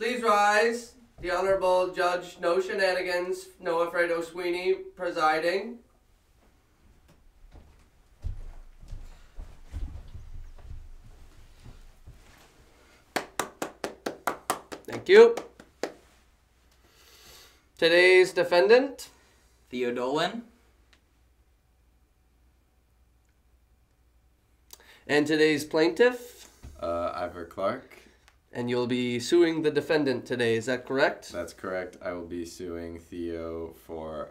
Please rise. The Honorable Judge No Shenanigans, Noah Fredo Sweeney, presiding. Thank you. Today's defendant, Theo Dolan. and today's plaintiff, Ivor Clark. and you'll be suing the defendant today, is that correct? That's correct. I will be suing Theo for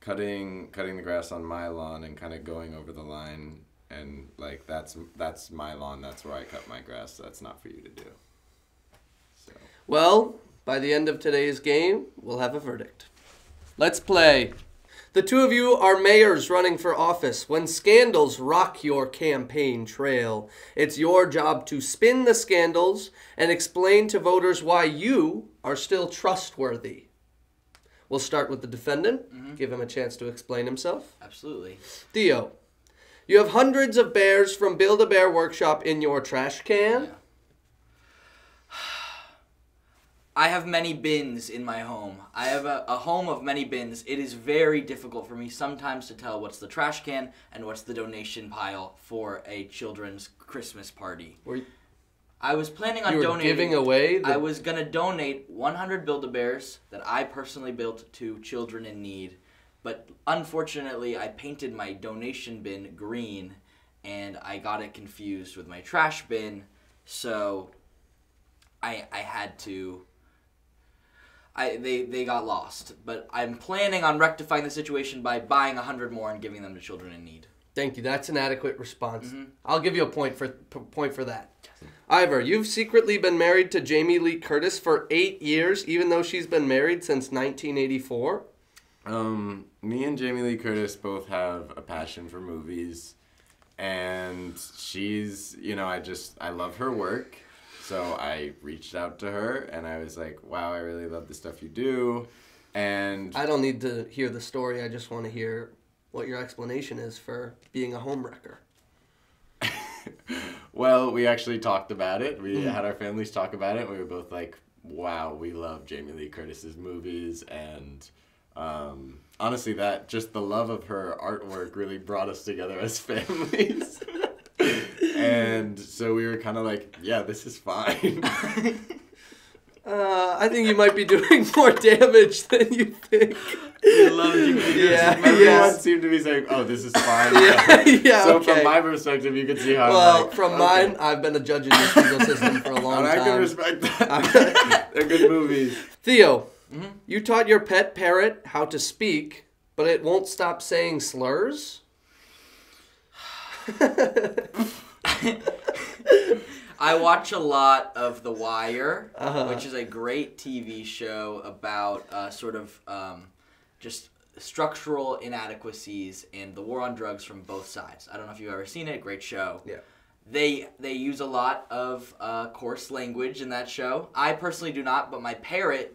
cutting the grass on my lawn and kind of going over the line, and like that's my lawn. That's where I cut my grass. So that's not for you to do. So. Well, by the end of today's game, we'll have a verdict. Let's play. The two of you are mayors running for office. When scandals rock your campaign trail, it's your job to spin the scandals and explain to voters why you are still trustworthy. We'll start with the defendant. Give him a chance to explain himself. Absolutely. Theo, you have hundreds of bears from Build-A-Bear Workshop in your trash can. Yeah. I have many bins in my home. I have a home of many bins. It is very difficult for me sometimes to tell what's the trash can and what's the donation pile for a children's Christmas party. I was planning on donating. Giving away? I was going to donate 100 Build-A-Bears that I personally built to children in need. But unfortunately, I painted my donation bin green and I got it confused with my trash bin. So I had to... They got lost, but I'm planning on rectifying the situation by buying 100 more and giving them to children in need. Thank you. That's an adequate response. I'll give you a point for that. Ivor, you've secretly been married to Jamie Lee Curtis for 8 years, even though she's been married since 1984. Me and Jamie Lee Curtis both have a passion for movies, and she's, I love her work. So I reached out to her, and I was like, wow, I really love the stuff you do. And I don't need to hear the story. I just want to hear what your explanation is for being a homewrecker. Well, we actually talked about it. We had our families talk about it. We were both like, wow, we love Jamie Lee Curtis's movies. And honestly, just the love of her artwork really brought us together as families. And so we were kind of like, yeah, this is fine. I think you might be doing more damage than you think. We love Jamie Lee Curtis. Yeah, Everyone seemed to be saying, oh, this is fine. So okay. from my perspective, you can see how mine, I've been a judge in this legal system for a long time. I can respect that. They're good movies. Theo, you taught your pet parrot how to speak, but it won't stop saying slurs? I watch a lot of The Wire, which is a great TV show about just structural inadequacies and the war on drugs from both sides. I don't know if you've ever seen it. Great show. Yeah. They use a lot of coarse language in that show. I personally do not, but my parrot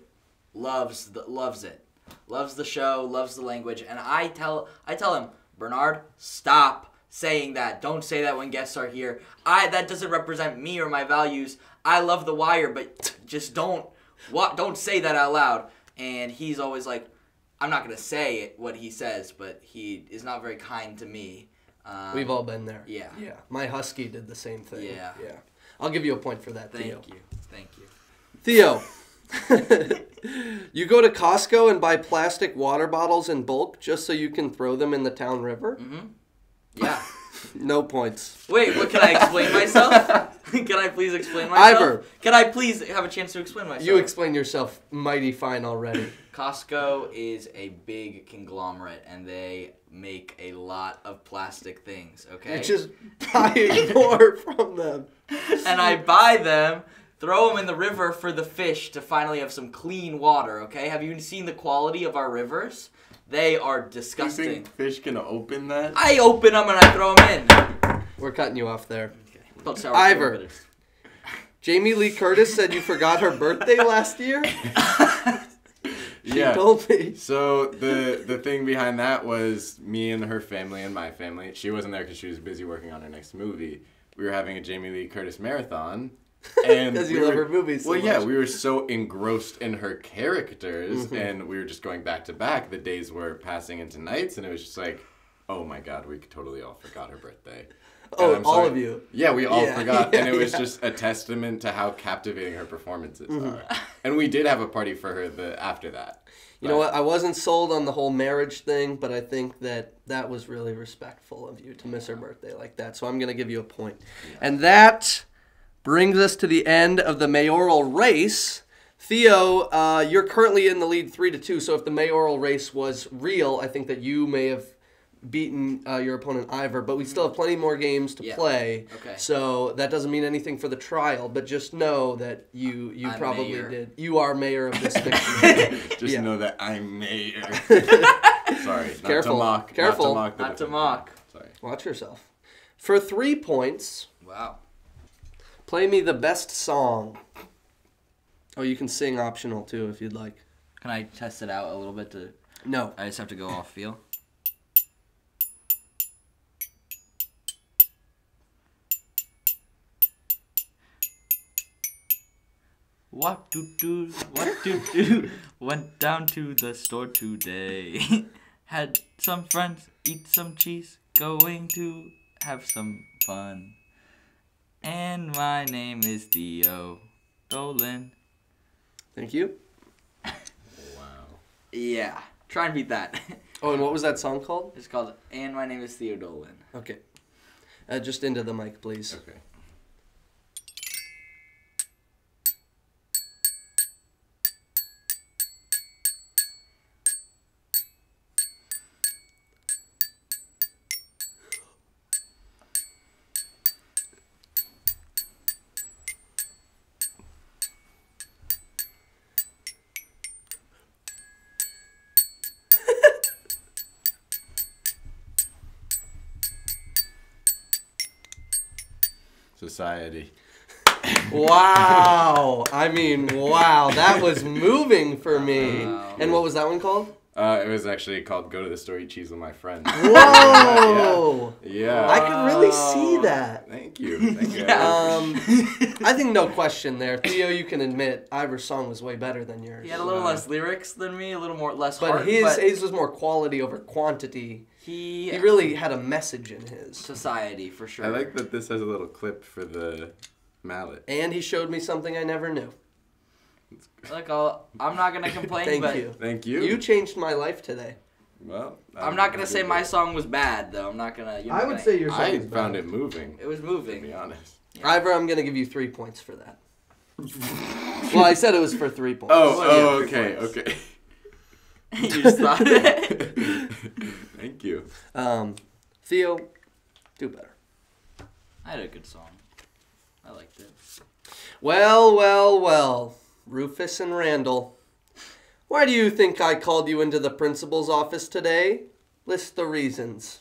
loves it. Loves the show, loves the language, and I tell him, Bernard, stop saying that. Don't say that when guests are here. That doesn't represent me or my values. I love The Wire, but just don't say that out loud. And he's always like, I'm not going to say what he says, but he is not very kind to me. We've all been there. Yeah. Yeah. My husky did the same thing. Yeah. Yeah. I'll give you a point for that, Theo. Thank you. Theo, you go to Costco and buy plastic water bottles in bulk just so you can throw them in the town river? Yeah. No points. Wait, what, can I explain myself? Can I please explain myself? Ivor. Can I please have a chance to explain myself? You explain yourself mighty fine already. Costco is a big conglomerate, and they make a lot of plastic things, okay? You're just buying more from them. And I buy them, throw them in the river for the fish to finally have some clean water, okay? Have you seen the quality of our rivers? They are disgusting. You think fish can open that? I open them and I throw them in. We're cutting you off there. Okay. Ivor, Jamie Lee Curtis said you forgot her birthday last year? She told me. So the thing behind that was me and her family and my family. She wasn't there because she was busy working on her next movie. We were having a Jamie Lee Curtis marathon, And Because you love her movies so well, yeah, much. we were so engrossed in her characters, and we were just going back to back. The days were passing into nights, and it was just like, oh my god, we totally all forgot her birthday. Oh, I'm all sorry. of you. Yeah, we all forgot, and it was yeah. just a testament to how captivating her performances are. And we did have a party for her after that. You know what? I wasn't sold on the whole marriage thing, but I think that was really respectful of you to miss her birthday like that. So I'm going to give you a point. Yeah. And that brings us to the end of the mayoral race. Theo, you're currently in the lead 3-2. So if the mayoral race was real, I think that you may have beaten your opponent Ivor, but we still have plenty more games to play. Okay. So that doesn't mean anything for the trial, but just know that you I'm probably mayor. did. You are mayor of this fiction. Just know that I'm mayor. Sorry, not Careful. to mock. Careful. Not to mock. Sorry. Watch yourself. For 3 points, Wow. play me the best song. Oh, you can sing optional too if you'd like. Can I test it out a little bit? No. I just have to go off feel. What do, went down to the store today. Had some friends, eat some cheese, going to have some fun. And my name is Theo Dolan. Thank you. Wow. Yeah, try and beat that. Oh, and what was that song called? It's called And My Name is Theo Dolan. Okay. Just into the mic, please. Okay. Society. Wow. I mean, wow. That was moving for me. Wow. And what was that one called? It was actually called Go to the Store, Eat Cheese with My Friends. Whoa. Yeah. I could really see that. Thank you. Thank you. I think no question there. Theo, you can admit Ivor's song was way better than yours. He had a little less lyrics than me, a little more less But heart. his was more quality over quantity. He really had a message in his. Society, for sure. I like that this has a little clip for the mallet. And he showed me something I never knew. Look, I'm not going to complain, Thank but you. Thank you. You changed my life today. Well, I'm not going to say my song was bad, though. I'm not going to... I would say your song I was found bad. it moving. It was To moving. be honest. Yeah. Ivor, I'm going to give you 3 points for that. Well, I said it was for 3 points. Oh, yeah, okay, 3 points. okay. You just thought it. Thank you. Theo, do better. I had a good song. I liked it. Well. Rufus and Randall. Why do you think I called you into the principal's office today? List the reasons.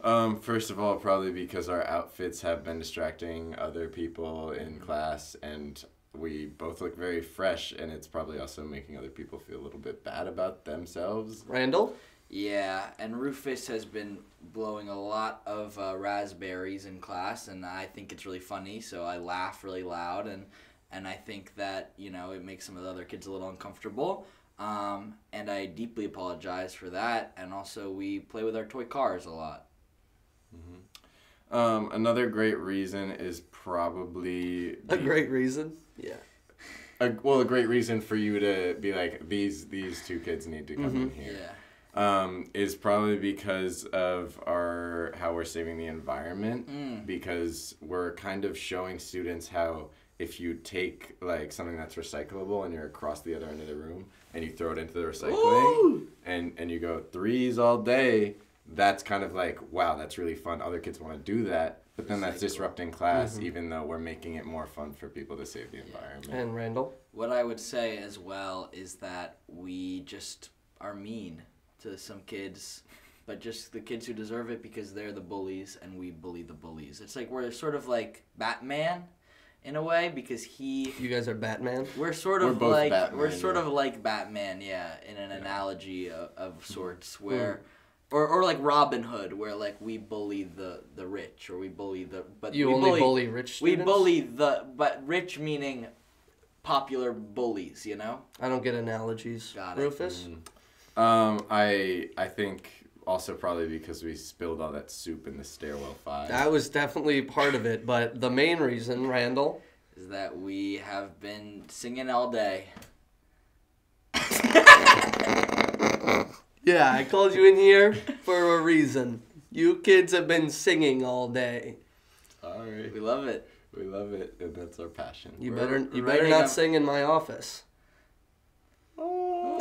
First of all, probably because our outfits have been distracting other people in class, and we both look very fresh, and it's probably also making other people feel a little bit bad about themselves. Randall? Yeah, and Rufus has been blowing a lot of raspberries in class, and I think it's really funny, so I laugh really loud, and I think that, it makes some of the other kids a little uncomfortable, and I deeply apologize for that, and also we play with our toy cars a lot. Mm-hmm. Another great reason is probably... A great reason? Yeah. A great reason for you to be like, these 2 kids need to come in here. Yeah. Is probably because of how we're saving the environment, because we're kind of showing students how if you take like something that's recyclable and you're across the other end of the room and you throw it into the recycling and you go 3s all day, that's kind of like, wow, that's really fun. Other kids want to do that, but then that's disrupting class, even though we're making it more fun for people to save the environment. And Randall? What I would say as well is that we just are mean to some kids, but just the kids who deserve it because they're the bullies and we bully the bullies. It's like we're sort of like Batman in a way because You guys are Batman? we're sort of both like Batman, we're sort yeah. of like Batman, in an analogy of sorts where Or like Robin Hood, where like we bully the rich, or we bully the You only bully rich students? We bully but rich meaning popular bullies, you know? I don't get analogies. Got it. Rufus? I think also probably because we spilled all that soup in the stairwell 5. That was definitely part of it, but the main reason, Randall, is that we have been singing all day. Yeah, I called you in here for a reason. You kids have been singing all day. Sorry. We love it. We love it, and that's our passion. You We're better writing not a- sing in my office. No!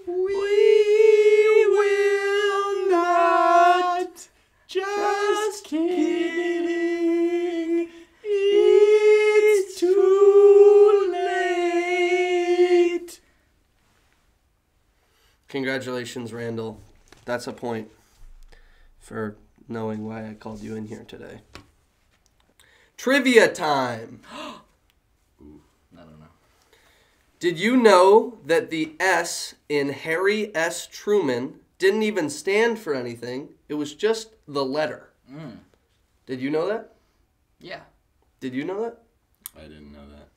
We will not. Just kidding. It's too late. Congratulations, Randall. That's a point for knowing why I called you in here today. Trivia time. Ooh, I don't know. Did you know that the S in Harry S. Truman didn't even stand for anything? It was just the letter. Did you know that? Yeah. Did you know that? I didn't know that.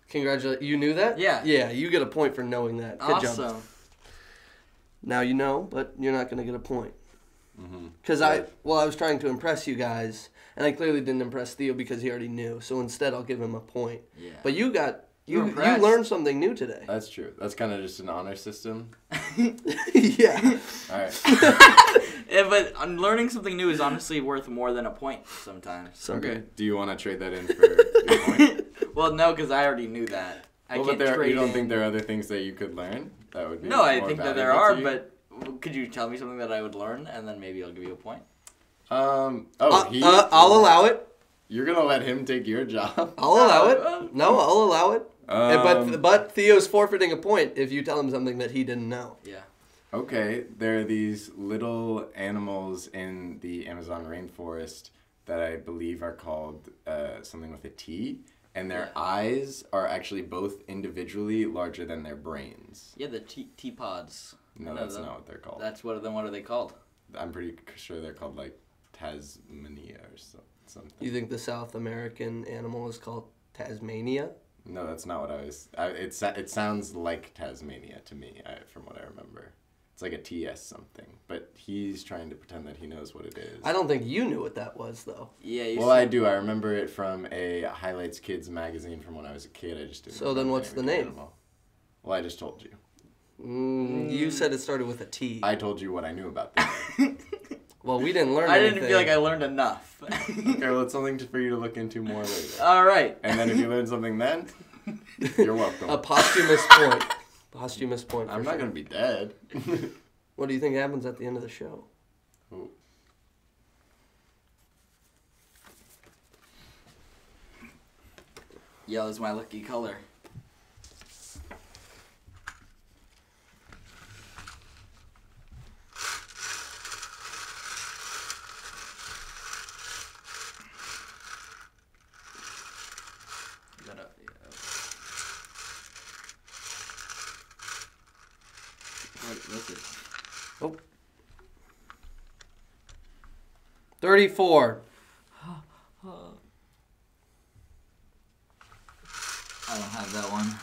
Congratulations. You knew that? Yeah. Yeah, you get a point for knowing that. Good job. Awesome. Now you know, but you're not going to get a point. Mm-hmm. Because I was trying to impress you guys, and I clearly didn't impress Theo because he already knew. So instead, I'll give him a point. Yeah. But you impressed. learned something new today. That's true. That's kind of just an honor system. Yeah. All right. Yeah, but learning something new is honestly worth more than a point sometimes. Okay. Do you want to trade that in for your point? Well, no, because I already knew that. I Well, can't but trade you don't in. think there are other things that you could learn that would be No, I more think that there valuable are, to you? but could you tell me something that I would learn, and then maybe I'll give you a point? I'll allow it. You're gonna let him take your job? I'll allow it. No, I'll allow it. Um, But Theo's forfeiting a point if you tell him something that he didn't know. Yeah. Okay, there are these little animals in the Amazon rainforest that I believe are called something with a T, and their eyes are actually both individually larger than their brains. Yeah, the teapods. No, that's not what they're called. That's what are they called? I'm pretty sure they're called like Tasmania or something. You think the South American animal is called Tasmania? No, that's not what I was. It sounds like Tasmania to me, from what I remember. It's like a TS something, but he's trying to pretend that he knows what it is. I don't think you knew what that was, though. Yeah. Well, I do. I remember it from a Highlights Kids magazine from when I was a kid. I just didn't. So then what's the name? Well, I just told you. You said it started with a T. I told you what I knew about the name. Well, we didn't learn I anything. didn't feel like I learned enough. Okay, well, it's something for you to look into more later. All right. And then if you learn something then, you're welcome. A posthumous point. Posthumous point. I'm not going to be dead. What do you think happens at the end of the show? Ooh. Yellow's my lucky color. What is it? Oh. 34. I don't have that one.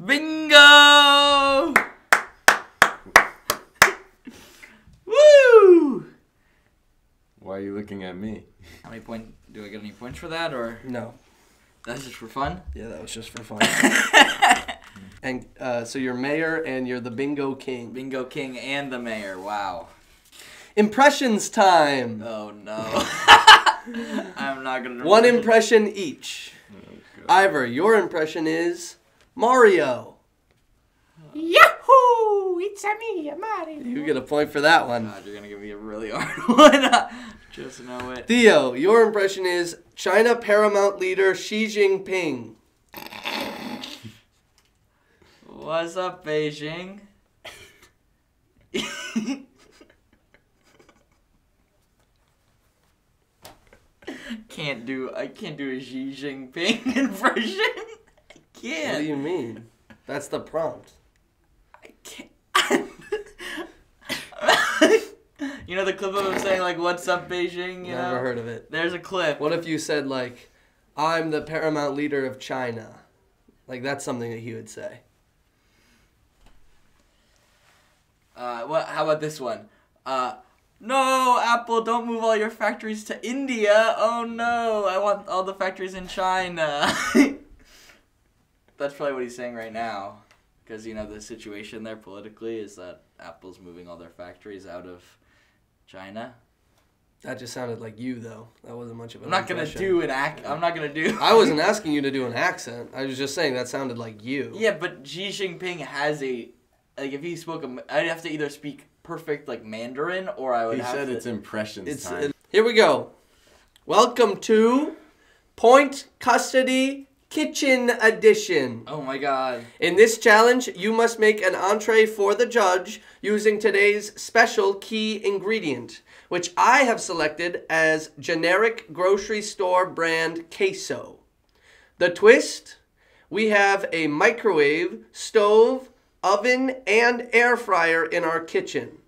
Bingo! Woo! Why are you looking at me? How many points? Do I get any points for that, or No. that's just for fun? Yeah, that was just for fun. And so you're mayor and you're the bingo king. Bingo king and the mayor. Wow. Impressions time. Oh no. I'm not gonna. One impression each. Oh, God. Ivor, your impression is Mario. Yahoo! Whoo! It's me, Mario. You get a point for that one. God, you're gonna give me a really hard one. Just know it. Theo, your impression is China Paramount leader Xi Jinping. What's up, Beijing? I can't do a Xi Jinping impression. I can't. What do you mean? That's the prompt. I can't. You know the clip of him saying like, "What's up, Beijing?" You Never know? heard of it. There's a clip. What if you said like, I'm the paramount leader of China? Like that's something that he would say. How about this one? No, Apple, don't move all your factories to India. Oh no, I want all the factories in China. That's probably what he's saying right now. Because, you know, the situation there politically is that Apple's moving all their factories out of China. That just sounded like you, though. That wasn't much of an I'm not going to do an I'm not going to do... I wasn't asking you to do an accent. I was just saying that sounded like you. Yeah, but Xi Jinping has a... Like, if he spoke... I'd have to either speak perfect, like, Mandarin, or I would He have said to... it's impressions time. Here we go. Welcome to Point Custody Kitchen Edition. Oh, my God. In this challenge, you must make an entree for the judge using today's special key ingredient, which I have selected as generic grocery store brand queso. The twist? We have a microwave, stove, oven, and air fryer in our kitchen.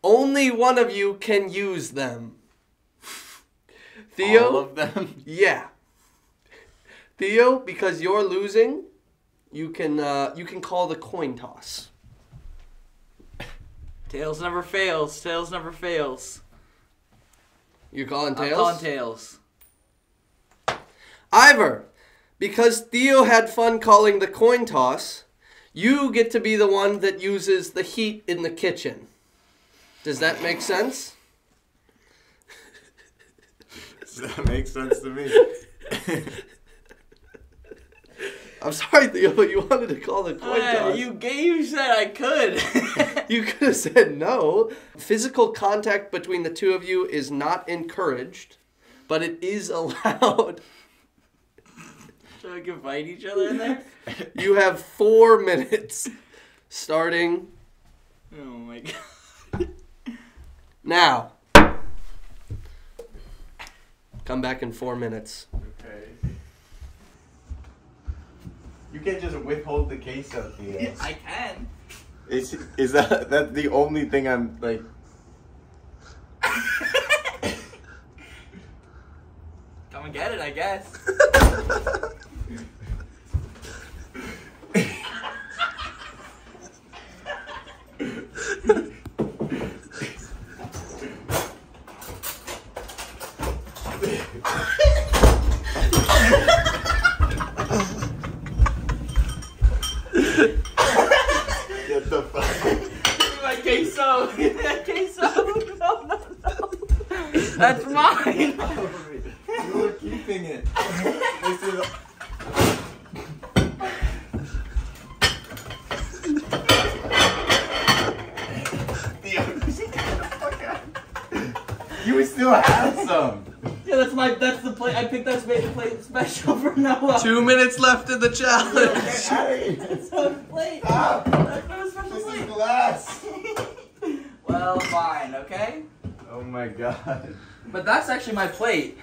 Only one of you can use them. Theo? All of them? Yeah. Theo, because you're losing, you can call the coin toss. Tails never fails. Tails never fails. You're calling tails? I'm calling tails. Ivor, because Theo had fun calling the coin toss, you get to be the one that uses the heat in the kitchen. Does that make sense? That makes sense to me. I'm sorry, Theo, but you wanted to call the coin toss. You said I could. You could have said no. Physical contact between the two of you is not encouraged, but it is allowed. So we can fight each other in there? You have 4 minutes starting Oh my God. now. Come back in 4 minutes. Okay. You can't just withhold the queso, Theo. I can. Is that's the only thing I'm like... Come and get it, I guess. Get the fuck... Give me my queso. Give me that queso. No, no, no. That's mine. You were keeping it. This is... You still have some. Yeah, that's the plate. I picked that plate special for Noah. 2 minutes left in the challenge. Get out of here. That's a plate. Stop. That's not a special This plate. is glass. Well, fine, okay? Oh my God. But that's actually my plate.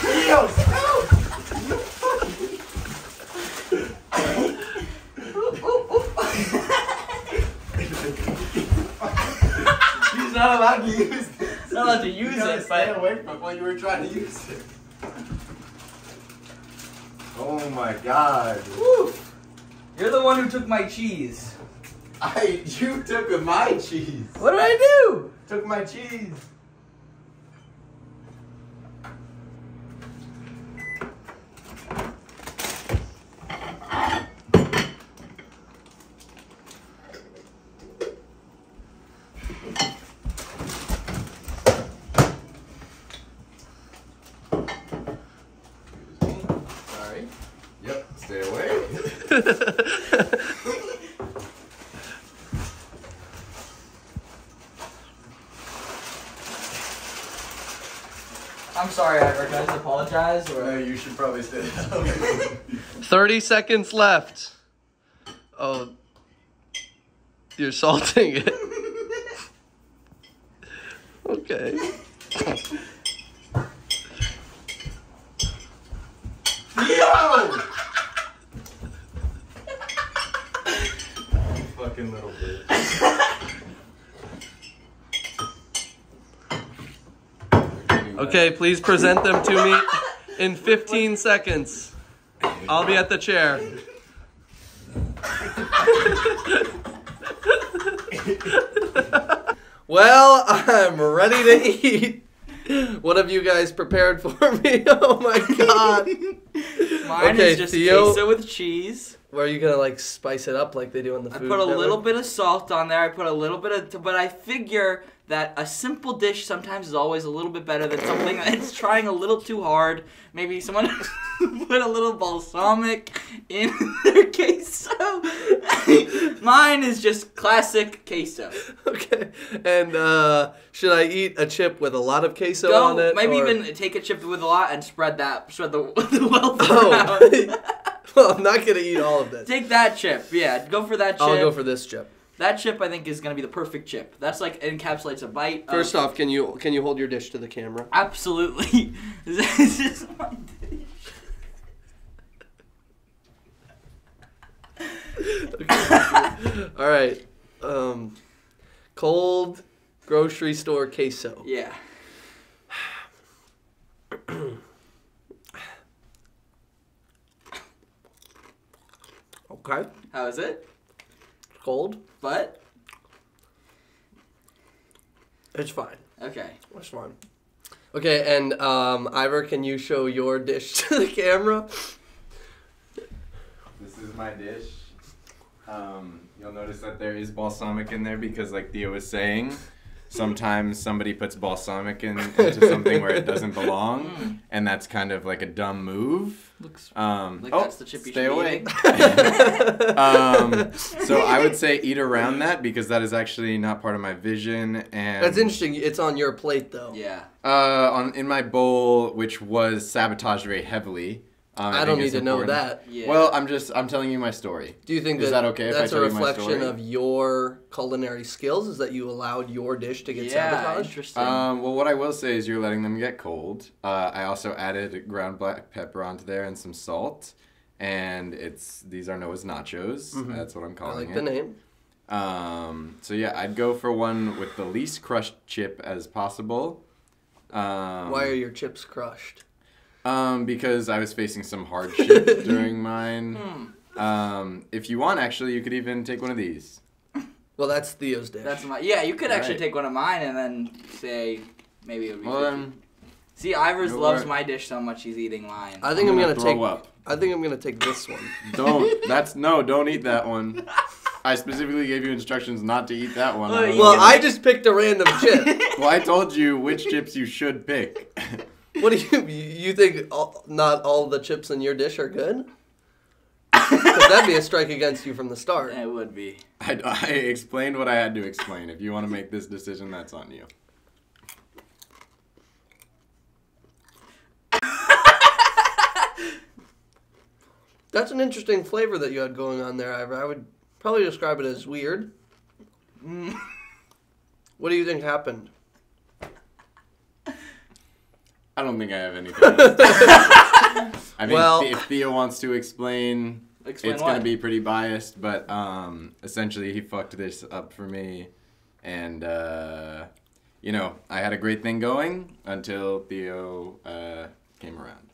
Theo, stop! He's not allowed to use this. Not allowed to use it, Stay but away from while you were trying to use it. Oh my God. woo, you're the one who took my cheese. You took my cheese. What did I do? Took my cheese. I'm sorry, Ivor. Can I just apologize? Or? You should probably stay down. 30 seconds left. Oh, you're salting it. Okay. Yo! Fucking little bitch. Okay, please present them to me in 15 seconds. I'll be at the chair. Well, I'm ready to eat. What have you guys prepared for me? Oh my god. Mine is just Theo, queso with cheese. Where are you gonna like spice it up like they do in the I food? put a network? little bit of salt on there. I put a little bit of, but I figure that a simple dish sometimes is always a little bit better than something that's trying a little too hard. Maybe someone put a little balsamic in their queso. Mine is just classic queso. Okay. And should I eat a chip with a lot of queso on it? Maybe or... even take a chip with a lot and spread the wealth Oh. around. Well, I'm not gonna eat all of this. Take that chip. Yeah, go for that chip. I'll go for this chip. That chip, I think, is going to be the perfect chip. That's like, it encapsulates a bite. First off, can you hold your dish to the camera? Absolutely. This is my dish. All right. Cold grocery store queso. Yeah. Okay. How is it? Cold. But? It's fine. Okay. It's fine. Okay, and Ivor, can you show your dish to the camera? This is my dish. You'll notice that there is balsamic in there because, like Theo was saying, sometimes somebody puts balsamic into something where it doesn't belong, and that's kind of like a dumb move. Looks like that's the chip you stay should be away. eating. So I would say eat around that because that is actually not part of my vision. And That's interesting. It's on your plate, though. Yeah. in my bowl, which was sabotaged very heavily. I don't need to know that. Yeah. Well, I'm telling you my story. Do you think Is that okay if I that's a tell you my reflection story? of your culinary skills? Is that you allowed your dish to get Yeah, sabotaged? interesting. Well, what I will say is you're letting them get cold. I also added ground black pepper onto there and some salt, and these are Noah's nachos. Mhm. That's what I'm I calling like the name. So yeah, I'd go for one with the least crushed chip as possible. Why are your chips crushed? Because I was facing some hardship during mine. If you want, actually, you could even take one of these. Well, that's Theo's dish. That's my. Yeah, you could actually Right. take one of mine and then say maybe it would be. Well, 50. then, See, Ivors Go loves for it. my dish so much he's eating mine. I think I'm gonna throw take. up. I think I'm gonna take this one. Don't eat that one. I specifically gave you instructions not to eat that one. Oh, I don't Well, know. I just picked a random chip. Well, I told you which chips you should pick. What do you think? Not all the chips in your dish are good? 'Cause that'd be a strike against you from the start. It would be. I explained what I had to explain. If you want to make this decision, that's on you. That's an interesting flavor that you had going on there, Ivor. I would probably describe it as weird. What do you think happened? I don't think I have anything else. I think Well- if Theo wants to explain, Explain it's what? going to be pretty biased, but essentially he fucked this up for me. And, you know, I had a great thing going until Theo came around.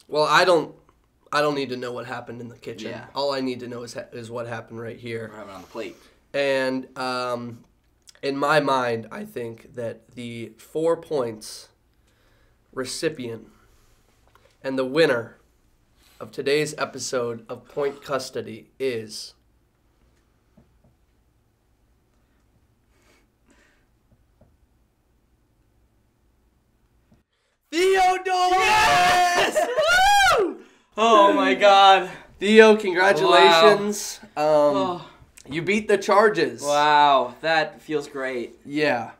Well, I don't need to know what happened in the kitchen. Yeah. All I need to know is what happened right here. We're having it on the plate. And in my mind, I think that the 4 points recipient and the winner of today's episode of Point Custody is Theodore! Yes! Woo! Oh my God. Theo, congratulations. You beat the charges. Wow, that feels great. Yeah.